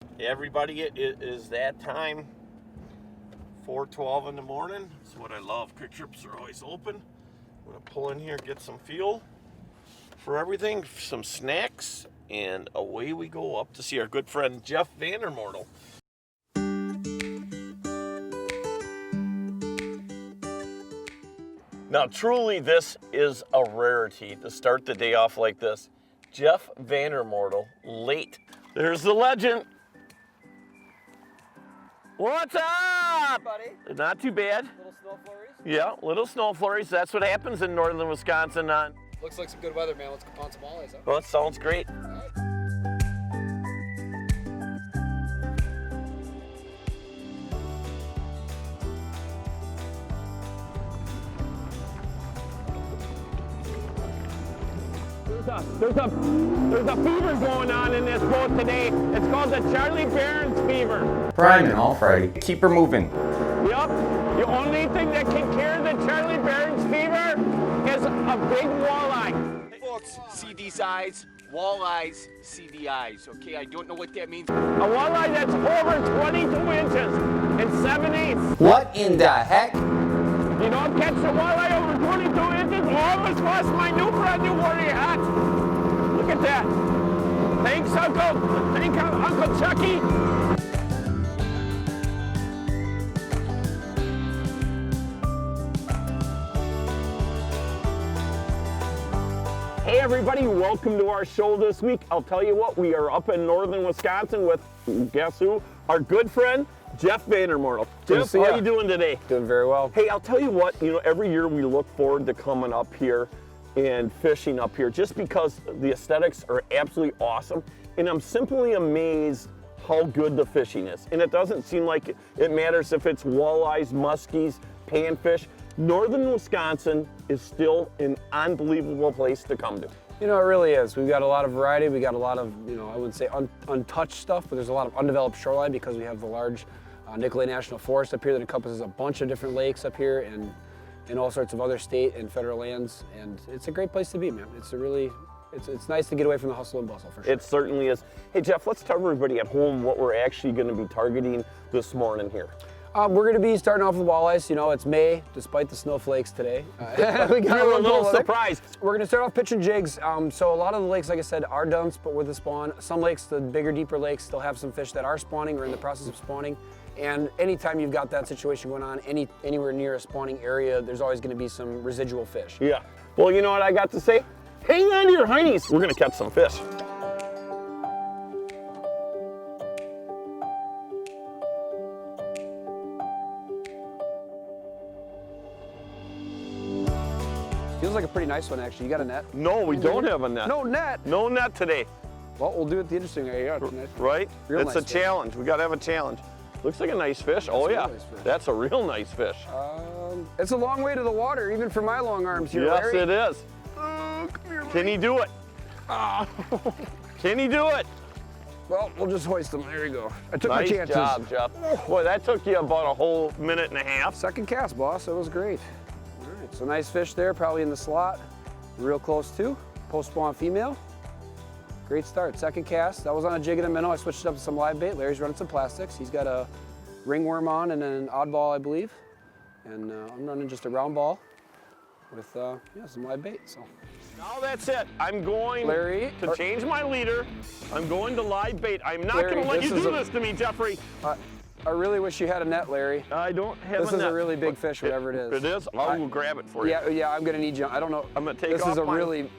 Hey everybody, it is that time. 4:12 in the morning. That's what I love. Quick trips are always open. I'm gonna pull in here, get some fuel for everything, some snacks, and away we go up to see our good friend Jeff Vanremortel. Now, truly, this is a rarity to start the day off like this. Jeff Vanremortel, late. There's the legend. What's up? Buddy. Not too bad. Little snow flurries. Yeah, little snow flurries. That's what happens in northern Wisconsin. Looks like some good weather, man. Let's go pound some walleyes, huh? Well, it sounds great. All right. There's a fever going on in this boat today. It's called the Charlie Barron's fever. Priming all Friday. Keep her moving. Yep. The only thing that can cure the Charlie Barron's fever is a big walleye. Hey folks, see these eyes? Walleyes, see the eyes, okay? I don't know what that means. A walleye that's over 22 inches and 7/8. What in the heck? You don't catch the walleye over 22 inches. Almost lost my new brand new warrior hat. Look at that. Thanks, Uncle. Thank Uncle Chucky. Hey everybody, welcome to our show this week. I'll tell you what, we are up in northern Wisconsin with, guess who? Our good friend, Jeff Vanremortel. Jeff, how are you doing today? Doing very well. Hey, I'll tell you what, every year we look forward to coming up here and fishing up here just because the aesthetics are absolutely awesome. And I'm simply amazed how good the fishing is. And it doesn't seem like it matters if it's walleyes, muskies, panfish. Northern Wisconsin is still an unbelievable place to come to. You know, it really is. We've got a lot of variety. We got a lot of, I wouldn't say untouched stuff, but there's a lot of undeveloped shoreline because we have the large Nicolay National Forest up here that encompasses a bunch of different lakes up here and all sorts of other state and federal lands. And it's a great place to be, man. It's nice to get away from the hustle and bustle, for sure. It certainly is. Hey, Jeff, let's tell everybody at home what we're actually going to be targeting this morning here. We're going to be starting off with walleyes. It's May, despite the snowflakes today. We got a little surprised. We're going to start off pitching jigs. So a lot of the lakes, like I said, are done with the spawn. Some lakes, the bigger, deeper lakes, still have some fish that are spawning or in the process of spawning. And anytime you've got that situation going on, anywhere near a spawning area, there's always going to be some residual fish. Yeah. Well, you know what I got to say? Hang on to your heinies. We're going to catch some fish. Feels like a pretty nice one, actually. You got a net? No, we don't have a net. No net? No net today. Well, we'll do it the interesting way. Yeah, right? Real It's nice a challenge. We got to have a challenge. Looks like a nice fish. Oh, yeah. Nice fish. That's a real nice fish. It's a long way to the water, even for my long arms here, Yes, Larry. it is. Oh, come here, Can he do it? Can he do it? Well, we'll just hoist them. There you go. I took my Nice chances. job, Jeff. Boy, that took you about a whole minute and a half. Second cast, boss. That was great. All right, so nice fish there, probably in the slot. Real close too. Post-spawn female. Great start. Second cast. That was on a jig and a minnow. I switched it up to some live bait. Larry's running some plastics. He's got a ringworm on and an oddball, I believe. And I'm running just a round ball with some live bait. So Now that's it. I'm going to change my leader. I'm going to live bait. I'm not going to let you do this to me, Jeffrey. I really wish you had a net, Larry. I don't have a net. This is a really big fish, whatever it is. It is? I'll go grab it for you. Yeah, I'm going to need you. I don't know. I'm going to take this off is a mine. really...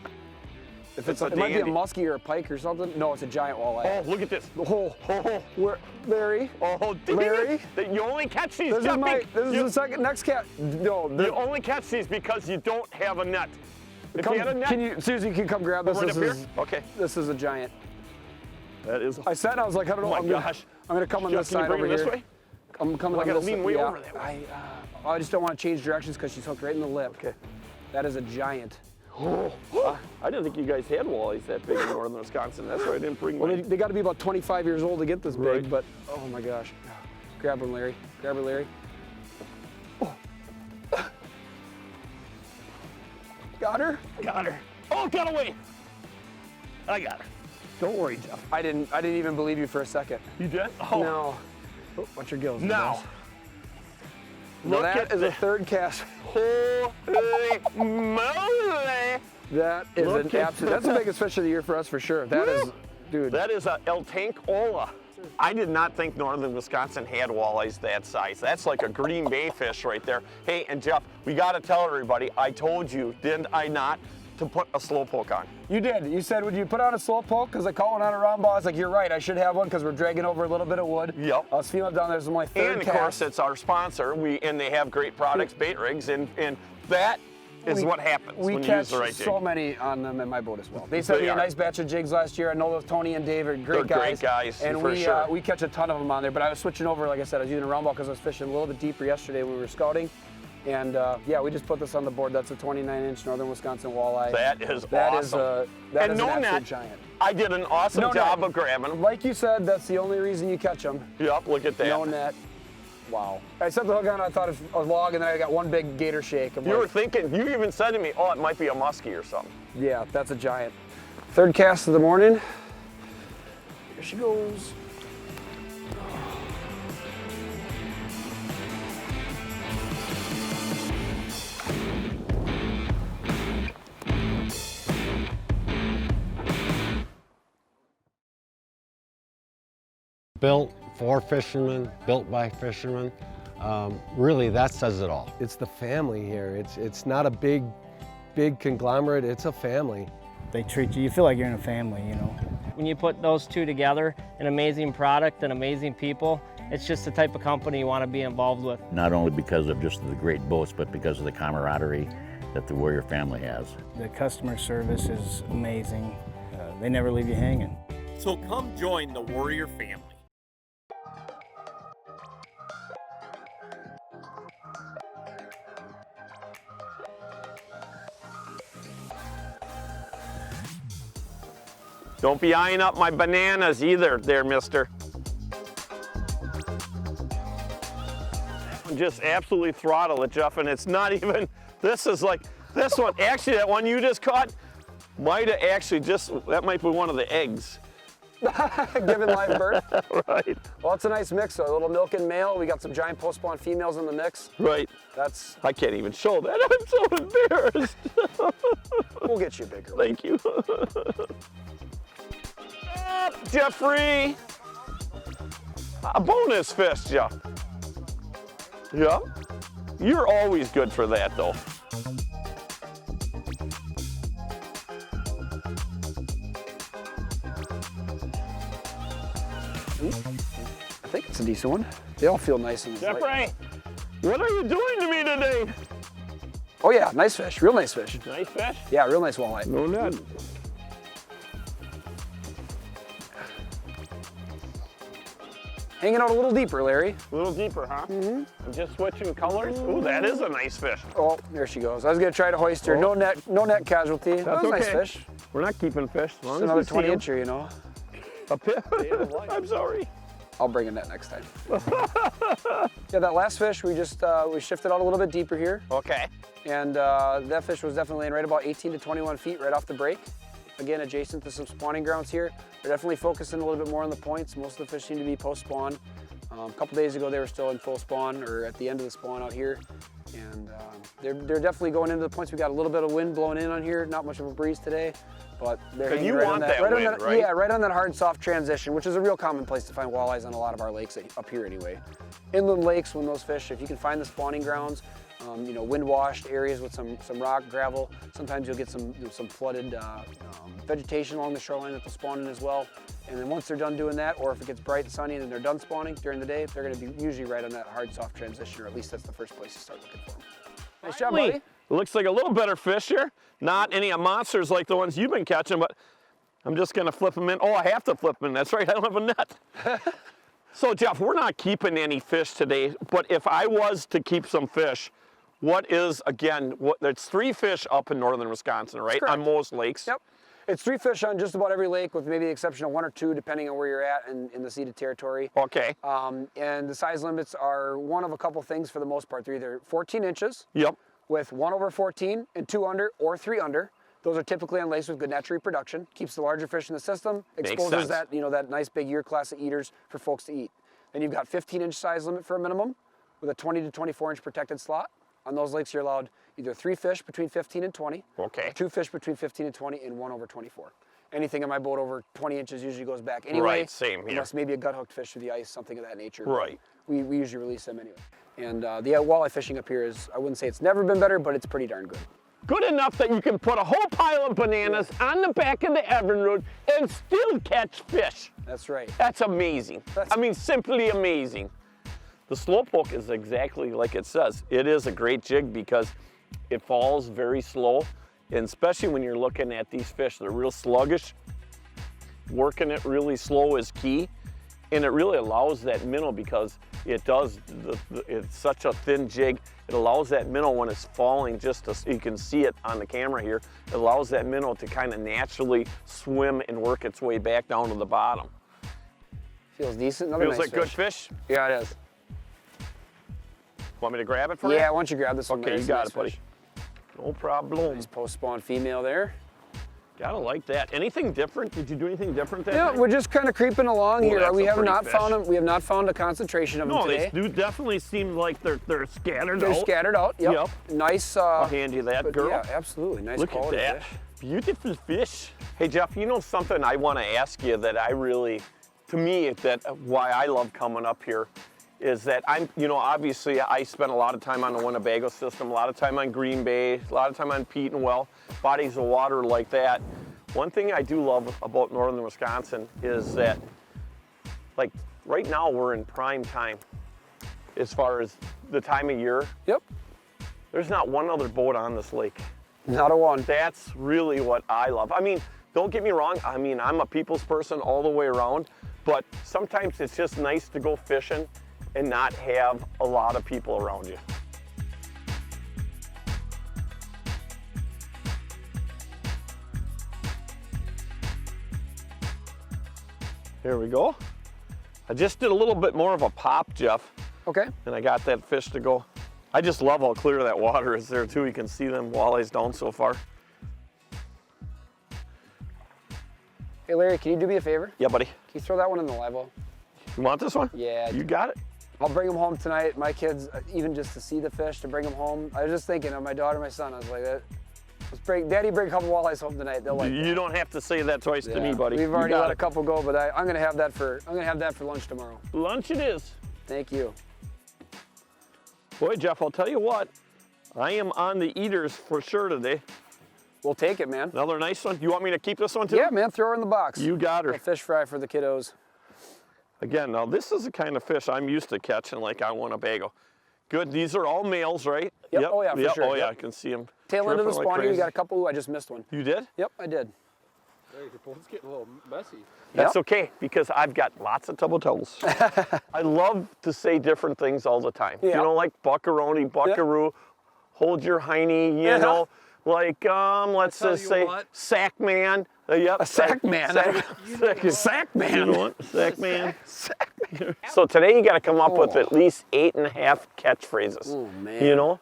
If it might be a muskie or a pike or something. No, it's a giant walleye. Oh, look at this. Oh, Larry. Oh, Larry. You only catch these, This is the next cat. No. You only catch these because you don't have a net. If you had a net. Susie, can you come grab this? Okay. This is a giant. That is. I said, I was like, I don't know. Oh my gosh. I'm going to come on this side over here. This here. way? I'm coming on I this gotta lean way over that way. I just don't want to change directions because she's hooked right in the lip. Okay. That is a giant. I didn't think you guys had walleyes that big in northern Wisconsin. That's why I didn't bring Well, mine. they got to be about 25 years old to get this big, Right. but oh my gosh. Grab him, Larry. Grab her, Larry. Oh. Got her? Got her. Oh, got away. I got her. Don't worry, Jeff. I didn't even believe you for a second. You did? Oh. No. Oh, watch your gills. Now, Now look that at is the a third cast. holy moly! That is Look an at absolute. That's the biggest fish of the year for us for sure. That is, Woo! dude. That is a El Tankola. I did not think northern Wisconsin had walleyes that size. That's like a Green Bay fish right there. Hey, and Jeff, we got to tell everybody, I told you, didn't I not, to put a slow poke on. You did. You said, would you put on a slow poke? Because I caught one on a round ball. I was like, you're right. I should have one because we're dragging over a little bit of wood. Yep. I was feeling up down there. This is my third And of cast. course, it's our sponsor. And they have great products, bait rigs, and that is what happens We when you catch use the right jig. so many on them in my boat as well. They sent They me a are. nice batch of jigs last year. I know those Tony and Dave are great They're guys. great guys, and for sure. we catch a ton of them on there. But I was switching over, like I said, I was using a round ball because I was fishing a little bit deeper yesterday when we were scouting. And yeah, we just put this on the board. That's a 29-inch Northern Wisconsin walleye. That is That is awesome. that And is no an absolute net. giant. I did an awesome No job net. of grabbing them. Like you said, that's the only reason you catch them. Yep, look at that. No net. Wow. I set the hook on, I thought it was a log, and then I got one big gator shake. I'm You were like, thinking, you even said to me, oh, it might be a muskie or something. yeah, that's a giant. Third cast of the morning. Here she goes. Built for fishermen, built by fishermen. Really, that says it all. It's the family here. It's not a big conglomerate, it's a family. They treat you feel like you're in a family, you know. When you put those two together, an amazing product and amazing people, it's just the type of company you want to be involved with. Not only because of just the great boats, but because of the camaraderie that the Warrior family has. The customer service is amazing. They never leave you hanging. So come join the Warrior family. Don't be eyeing up my bananas either there, mister. Just absolutely throttle it, Jeff, and it's not even, this is like, this one, actually that one you just caught might have actually that might be one of the eggs. Given live birth. Right, Well, it's a nice mix. So a little milk and male. We got some giant post-spawn females in the mix. right. That's, I can't even show that, I'm so embarrassed. we'll get you a bigger. Thank you. Up, Jeffrey. A bonus fish, Jeff. Yeah. You're always good for that, though. I think it's a decent one. They all feel nice in this light. Jeffrey, what are you doing to me today? Oh yeah, nice fish. Real nice fish. Nice fish. Yeah, real nice walleye. No net. Hanging out a little deeper, Larry. A little deeper, huh? Mm-hmm. I'm just switching colors. Ooh, that is a nice fish. Oh, there she goes. I was gonna try to hoist her. No net casualty. That was a nice okay. fish. We're not keeping fish as long It's as another we see 20 'em. incher, you know. A pit. I'm sorry. I'll bring a net next time. Yeah, that last fish we just we shifted out a little bit deeper here, Okay. and that fish was definitely in right about 18 to 21 feet right off the break. Again, adjacent to some spawning grounds here. They're definitely focusing a little bit more on the points. Most of the fish seem to be post-spawn. A couple days ago, they were still in full spawn or at the end of the spawn out here. And they're definitely going into the points. We got a little bit of wind blowing in on here, not much of a breeze today, but they're And hanging you right want on that, that right wind, on that, right? Yeah, right on that hard soft transition, which is a real common place to find walleyes on a lot of our lakes up here anyway. Inland lakes, when those fish, if you can find the spawning grounds, you know, wind-washed areas with some rock, gravel. Sometimes you'll get some flooded vegetation along the shoreline that they'll spawn in as well. And then once they're done doing that, or if it gets bright and sunny and then they're done spawning during the day, they're going to be usually right on that hard, soft transition, or at least that's the first place to start looking for them. Nice job, buddy. It looks like a little better fish here. Not any monsters like the ones you've been catching, but I'm just gonna flip them in. Oh, I have to flip them in. That's right, I don't have a net. So Jeff, we're not keeping any fish today, but if I was to keep some fish, what is, again, there's 3 fish up in northern Wisconsin, right? Correct. On most lakes. Yep. It's 3 fish on just about every lake, with maybe the exception of 1 or 2, depending on where you're at in the ceded territory. Okay. And the size limits are one of a couple things for the most part. They're either 14 inches Yep. with 1 over 14 and 2 under, or 3 under. Those are typically unlaced with good natural reproduction, keeps the larger fish in the system, Makes exposes sense. that, that nice big year class of eaters for folks to eat. Then you've got 15-inch size limit for a minimum with a 20 to 24-inch protected slot. On those lakes, you're allowed either 3 fish between 15 and 20, Okay. or 2 fish between 15 and 20, and 1 over 24. Anything in my boat over 20 inches usually goes back anyway. Right, same here. Unless maybe a gut-hooked fish through the ice, something of that nature. Right. We usually release them anyway. And the walleye fishing up here is, I wouldn't say it's never been better, but it's pretty darn good. Good enough that you can put a whole pile of bananas on the back of the Evinrude and still catch fish. That's right. That's amazing. I mean, simply amazing. The slowpoke is exactly like it says. It is a great jig because it falls very slow, and especially when you're looking at these fish, they're real sluggish. Working it really slow is key, and it really allows that minnow, because it does, it's such a thin jig, it allows that minnow when it's falling, just to, you can see it on the camera here, it allows that minnow to kind of naturally swim and work its way back down to the bottom. Feels decent. Another Feels nice like good fish. Yeah, it is. Want me to grab it for you? Yeah, why don't you grab this one? Okay, you got it, buddy. No problem. Nice post-spawn female there. Gotta like that. Anything different? Did you do anything different that Yeah, night? we're just kind of creeping along here. that's We a have pretty not fish. found them. We have not found a concentration of them No, today. they do definitely seem like they're scattered They're out. scattered out. Yep. Yep. Nice. How handy that, but girl. Yeah, absolutely. Nice Look at quality that. fish. Beautiful fish. Hey, Jeff, you know something I want to ask you that I really, to me, that why I love coming up here is that obviously I spent a lot of time on the Winnebago system, a lot of time on Green Bay, a lot of time on Pete and Well, bodies of water like that. One thing I do love about northern Wisconsin is that, like, right now we're in prime time as far as the time of year. Yep. There's not one other boat on this lake. Not a one. That's really what I love. I mean, don't get me wrong. I mean, I'm a people's person all the way around, but sometimes it's just nice to go fishing and not have a lot of people around you. Here we go. I just did a little bit more of a pop, Jeff, Okay. and I got that fish to go. I just love how clear that water is there too. You can see them walleyes down so far. Hey, Larry, can you do me a favor? Yeah, buddy. Can you throw that one in the live well? You want this one? Yeah. You got it. I'll bring them home tonight. My kids, even just to see the fish, to bring them home. I was just thinking of my daughter and my son. I was like, Daddy, bring a couple walleyes home tonight. They'll like You that. don't have to say that twice to me, Yeah. buddy. We've already You got let a it. couple go, but I'm gonna have that for lunch tomorrow. Lunch it is. Thank you. Boy, Jeff, I'll tell you what. I am on the eaters for sure today. We'll take it, man. Another nice one. You want me to keep this one too? Yeah, man. Throw her in the box. You got her. A fish fry for the kiddos. Again, now this is the kind of fish I'm used to catching like on Winnebago. Good. These are all males, right? Yep. Oh, yeah, for sure. Oh, yeah. Yep. I can see them. Tail end of the spawn here, you got a couple. Ooh, I just missed one. You did? Yep, I did. Hey, your boat's getting a little messy. That's Yep. okay, because I've got lots of tubble-tubbles. I love to say different things all the time. Yeah. You know, like buckaroni, buckaroo, hold your hiney, you Yeah. know, like, let's tell just you say what. sack man. Yep. A sack man. Sack man. You know what? Sack man. So today you got to come up with at least 8.5 catchphrases. Oh, man. You know?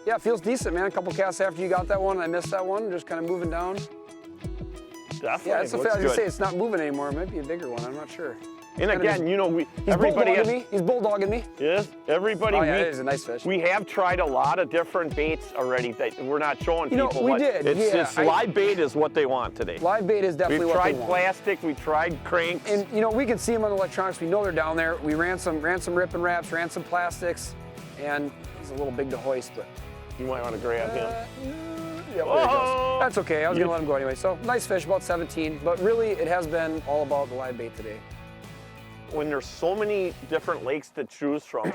Yeah, it feels decent, man. A couple casts after you got that one, I missed that one. Just kind of moving down. Definitely. Yeah, it's a looks I was gonna say good. it's not moving anymore. It might be a bigger one. I'm not sure. And again, you know, He's everybody bulldogging me. He's bulldogging me. Yes, everybody. Oh yeah, it is a nice fish. We have tried a lot of different baits already that we're not showing You know, people. we but did, It's yeah, just live bait is what they want today. Live bait is definitely We've what tried they want. plastic, we tried cranks. And you know, we can see them on the electronics. We know they're down there. We ran some rip and wraps, ran some plastics, and he's a little big to hoist, but you might want to grab him. yeah, well, there he Oh! goes. That's okay. I was gonna let him go anyway. So nice fish, about 17. But really, it has been all about the live bait today. When there's so many different lakes to choose from,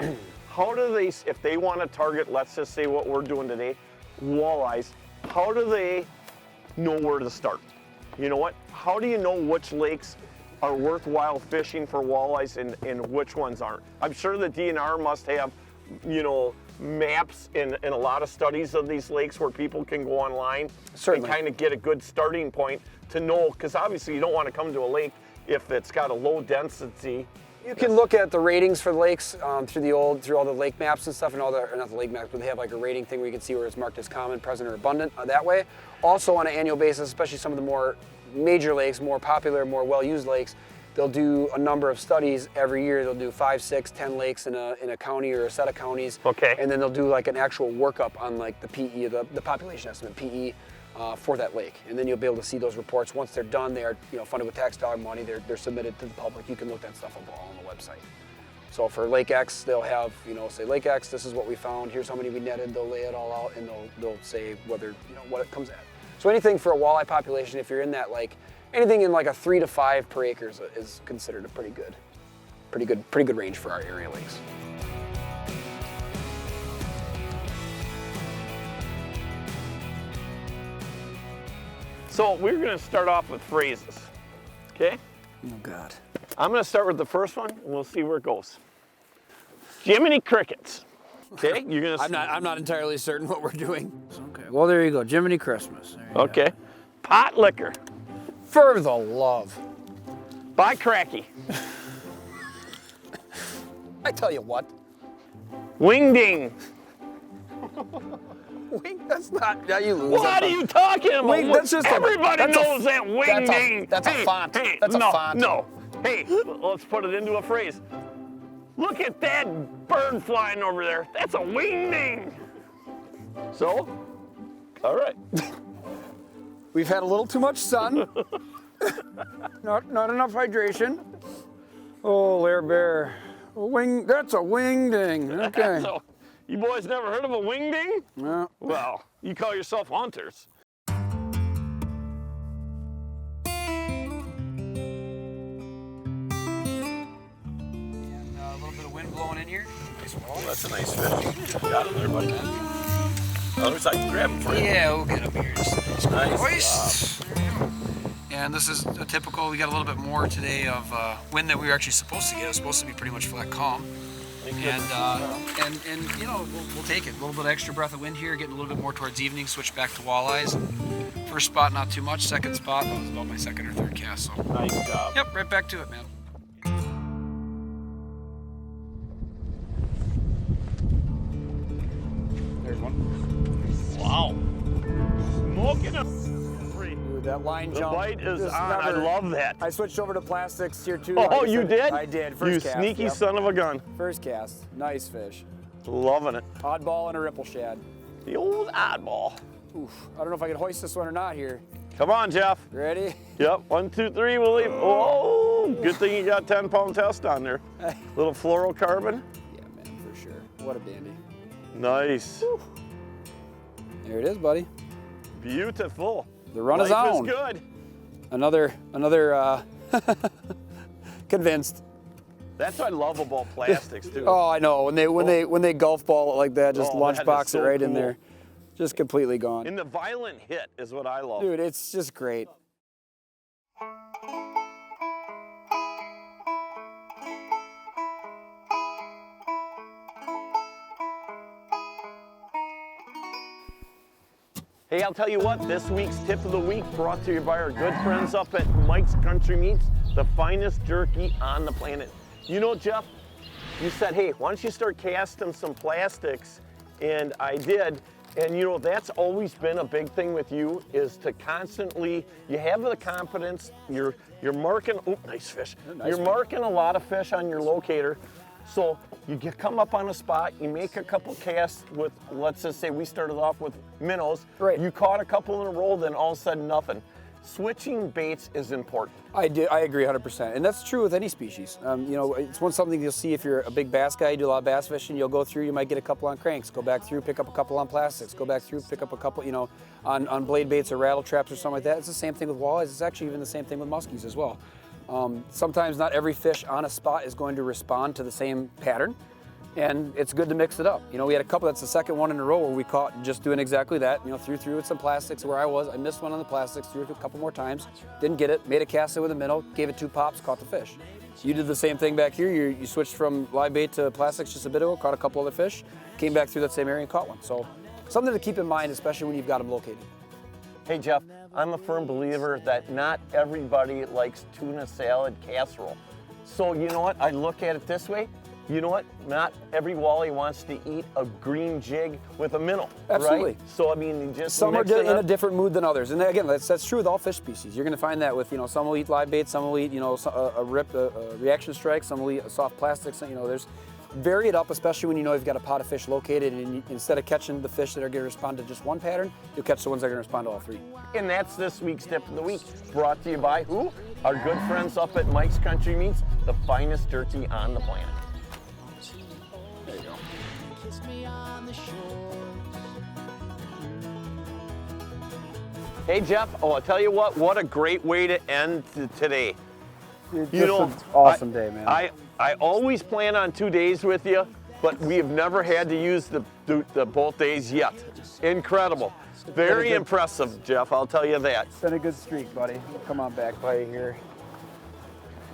how do they, if they want to target, let's just say what we're doing today, walleyes, how do they know where to start? You know what? How do you know which lakes are worthwhile fishing for walleyes and which ones aren't? I'm sure the DNR must have, you know, maps and a lot of studies of these lakes where people can go online Certainly. and kind of get a good starting point to know, because obviously you don't want to come to a lake if it's got a low density. You can look at the ratings for lakes through all the lake maps and stuff, and all the, or not the lake maps, but they have like a rating thing where you can see where it's marked as common, present, or abundant that way. Also on an annual basis, especially some of the more major lakes, more popular, more well-used lakes, they'll do a number of studies every year. They'll do 5, 6, 10 lakes in a county or a set of counties. Okay. And then they'll do like an actual workup on like the PE, the population estimate, PE, for that lake. And then you'll be able to see those reports. Once they're done, they are funded with tax dollar money. They're submitted to the public. You can look that stuff up all on the website. So for Lake X, they'll have, say Lake X, this is what we found. Here's how many we netted. They'll lay it all out, and they'll say whether, what it comes at. So anything for a walleye population, if you're in that, like anything in like a 3 to 5 per acre is considered a pretty good range for our area lakes. So we're going to start off with phrases, okay? Oh God. I'm going to start with the first one, and we'll see where it goes. Jiminy Crickets. Okay, you're going to. I'm not entirely certain what we're doing. Okay. Well, there you go. Jiminy Christmas. Okay. Pot liquor. For the love. Buy cracky. I tell you what. Wing ding. Wing, that's not. Yeah, you lose. What are you talking about? Wing, that's just everybody knows that wing ding. That's a font. That's a font. No. Hey, let's put it into a phrase. Look at that bird flying over there. That's a wing ding. So, all right. We've had a little too much sun. not enough hydration. Oh, Lair Bear. Wing. That's a wing ding. Okay. So, you boys never heard of a wing ding? No. Well, you call yourself hunters. A little bit of wind blowing in here. Oh, that's a nice fish. Got him there, buddy. Otherwise, I can grab him for you. Yeah, we'll get him here. Just Nice. hoist. And this is a typical. We got a little bit more today of wind that we were actually supposed to get. It was supposed to be pretty much flat calm. And we'll take it. A little bit extra breath of wind here, getting a little bit more towards evening, switch back to walleyes. First spot, not too much. Second spot, that was about my second or third cast. So. Nice job. Yep, right back to it, man. There's one. Wow. Smoking him. Dude, that line The jump. bite is just on. I never- love that. I switched over to plastics here too. Oh, like I you said. did? I did. You First cast. sneaky Yep. son of a gun. First cast. Nice fish. Loving it. Oddball and a ripple shad. The old oddball. Oof. I don't know if I can hoist this one or not here. Come on, Jeff. Ready? Yep, 1, 2, 3, we'll leave. Oh, good thing you got 10-pound test on there. Little fluorocarbon. Yeah, man, for sure. What a dandy. Nice. There it is, buddy. Beautiful. The run is Life on. is good. Another convinced. That's what I love about plastics too. Oh, I know. When they golf ball it like that, just Oh, that is lunchbox so it right in cool. there. Just completely gone. And the violent hit is what I love. Dude, it's just great. Hey, I'll tell you what, this week's tip of the week brought to you by our good friends up at Mike's Country Meats, the finest jerky on the planet. You know, Jeff, you said, hey, why don't you start casting some plastics? And I did. And you know, that's always been a big thing with you, is to constantly, you have the confidence, you're marking, oh, nice fish. You're marking a lot of fish on your locator. So you come up on a spot, you make a couple casts with, let's just say we started off with minnows. Right. You caught a couple in a row, then all of a sudden nothing. Switching baits is important. I agree 100%, and that's true with any species. You know, it's something you'll see if you're a big bass guy, you do a lot of bass fishing, you'll go through, you might get a couple on cranks, go back through, pick up a couple on plastics, go back through, pick up a couple, you know, on blade baits or rattle traps or something like that. It's the same thing with walleyes. It's actually even the same thing with muskies as well. Sometimes not every fish on a spot is going to respond to the same pattern, and it's good to mix it up. You know, we had a couple, that's the second one in a row where we caught just doing exactly that. You know, threw with some plastics where I missed one on the plastics, threw it a couple more times, didn't get it, made a cast with a minnow, gave it 2 pops, caught the fish. So you did the same thing back here. You switched from live bait to plastics just a bit ago, caught a couple other fish, came back through that same area and caught one. So something to keep in mind, especially when you've got them located. Hey Jeff, I'm a firm believer that not everybody likes tuna salad casserole. So you know what, I look at it this way. You know what, not every walleye wants to eat a green jig with a minnow, Absolutely. right? So I mean, you just some are mix it in up. a different mood than others, and again, that's true with all fish species. You're going to find that with, you know, some will eat live bait, some will eat, you know, a reaction strike, some will eat a soft plastic. You know, there's vary it up, especially when you know you've got a pot of fish located, and instead of catching the fish that are going to respond to just one pattern, you'll catch the ones that are going to respond to all three. And that's this week's tip of the week, brought to you by who? Our good friends up at Mike's Country Meats, the finest jerky on the planet. There you go. Hey Jeff, oh, I'll tell you what a great way to end today. It's You know, an awesome day, man. I always plan on 2 days with you, but we have never had to use the both days yet. Incredible. Very impressive, Jeff, I'll tell you that. It's been a good streak, buddy. We'll come on back by you here.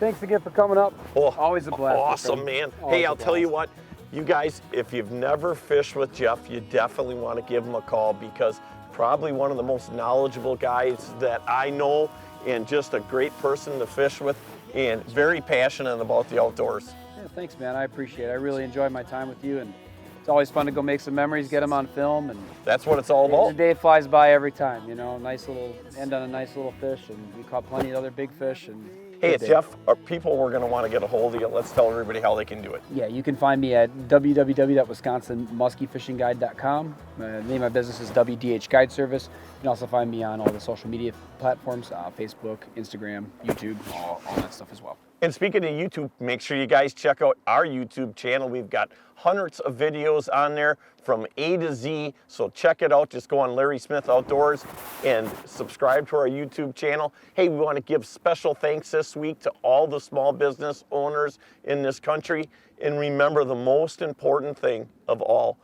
Thanks again for coming up. Oh, always a blast. awesome, man. Always Hey, a I'll tell you blast. what, you guys, if you've never fished with Jeff, you definitely want to give him a call, because probably one of the most knowledgeable guys that I know, and just a great person to fish with, and very passionate about the outdoors. Yeah, thanks, man. I appreciate it. I really enjoy my time with you, and it's always fun to go make some memories, get them on film, and That's what it's all the about. day flies by every time. You know, nice little end on a nice little fish, and we caught plenty of other big fish. And Hey, good day. Jeff, people were going to want to get a hold of you. Let's tell everybody how they can do it. Yeah, you can find me at www.wisconsinmuskiefishingguide.com. The name of my business is WDH Guide Service. You can also find me on all the social media platforms, Facebook, Instagram, YouTube, all that stuff as well. And speaking of YouTube, make sure you guys check out our YouTube channel. We've got hundreds of videos on there from A to Z, so check it out. Just go on Larry Smith Outdoors and subscribe to our YouTube channel. Hey, we want to give special thanks this week to all the small business owners in this country. And remember, the most important thing of all,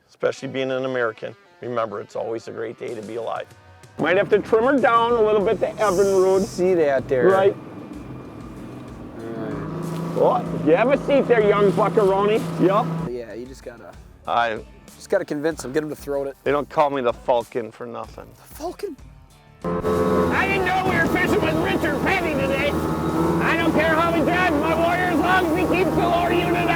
especially being an American, remember, it's always a great day to be alive. Might have to trim her down a little bit to Evinrude. See that there. Right. Oh, you have a seat there, young buckaroni. Yup. Yeah, you just gotta I. convince them, get them to throw it. They don't call me the Falcon for nothing. Falcon. I didn't know we were fishing with Richard Petty today. I don't care how we drive my warrior as long as he keeps the Lord unit